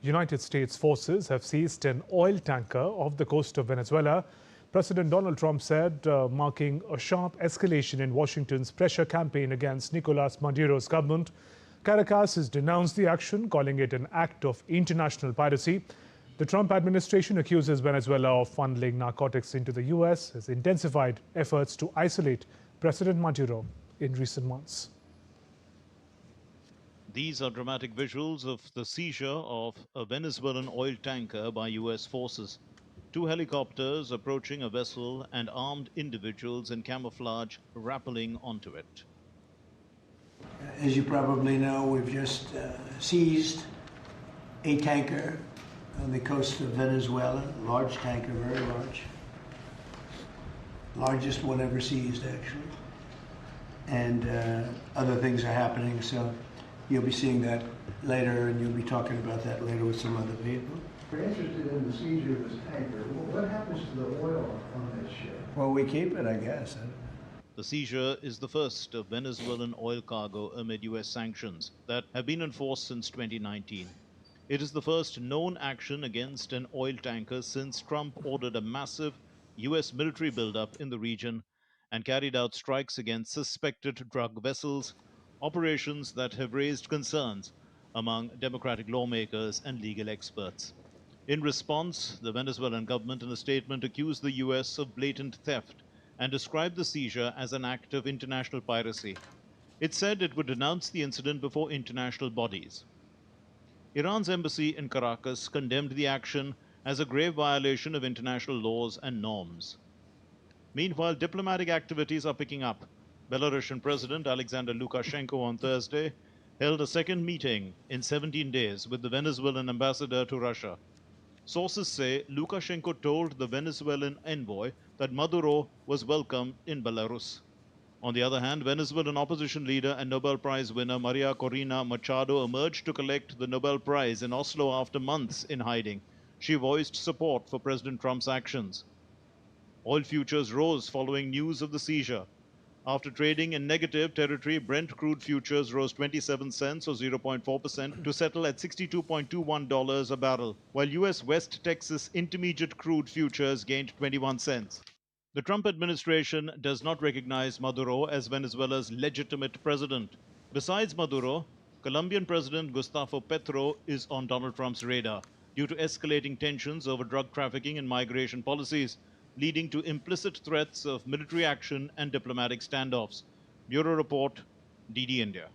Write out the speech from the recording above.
United States forces have seized an oil tanker off the coast of Venezuela. President Donald Trump said, marking a sharp escalation in Washington's pressure campaign against Nicolas Maduro's government. Caracas has denounced the action, calling it an act of international piracy. The Trump administration accuses Venezuela of funneling narcotics into the U.S., has intensified efforts to isolate President Maduro in recent months. These are dramatic visuals of the seizure of a Venezuelan oil tanker by U.S. forces. Two helicopters approaching a vessel and armed individuals in camouflage rappelling onto it. As you probably know, we've just seized a tanker on the coast of Venezuela, a large tanker, very large. Largest one ever seized, actually. And other things are happening, so you'll be seeing that later, and you'll be talking about that later with some other people. We're interested in the seizure of this tanker. What happens to the oil on this ship? Well, we keep it, I guess. The seizure is the first of Venezuelan oil cargo amid U.S. sanctions that have been enforced since 2019. It is the first known action against an oil tanker since Trump ordered a massive U.S. military buildup in the region and carried out strikes against suspected drug vessels, operations that have raised concerns among Democratic lawmakers and legal experts. In response, the Venezuelan government in a statement accused the U.S. of blatant theft and described the seizure as an act of international piracy. It said it would denounce the incident before international bodies. Iran's embassy in Caracas condemned the action as a grave violation of international laws and norms. Meanwhile, diplomatic activities are picking up. Belarusian President Alexander Lukashenko on Thursday held a second meeting in 17 days with the Venezuelan ambassador to Russia. Sources say Lukashenko told the Venezuelan envoy that Maduro was welcome in Belarus. On the other hand, Venezuelan opposition leader and Nobel Prize winner Maria Corina Machado emerged to collect the Nobel Prize in Oslo after months in hiding. She voiced support for President Trump's actions. Oil futures rose following news of the seizure. After trading in negative territory, Brent crude futures rose 27 cents or 0.4% to settle at $62.21 a barrel, while U.S. West Texas Intermediate crude futures gained 21 cents. The Trump administration does not recognize Maduro as Venezuela's legitimate president. Besides Maduro, Colombian President Gustavo Petro is on Donald Trump's radar due to escalating tensions over drug trafficking and migration policies, leading to implicit threats of military action and diplomatic standoffs. Bureau Report, DD India.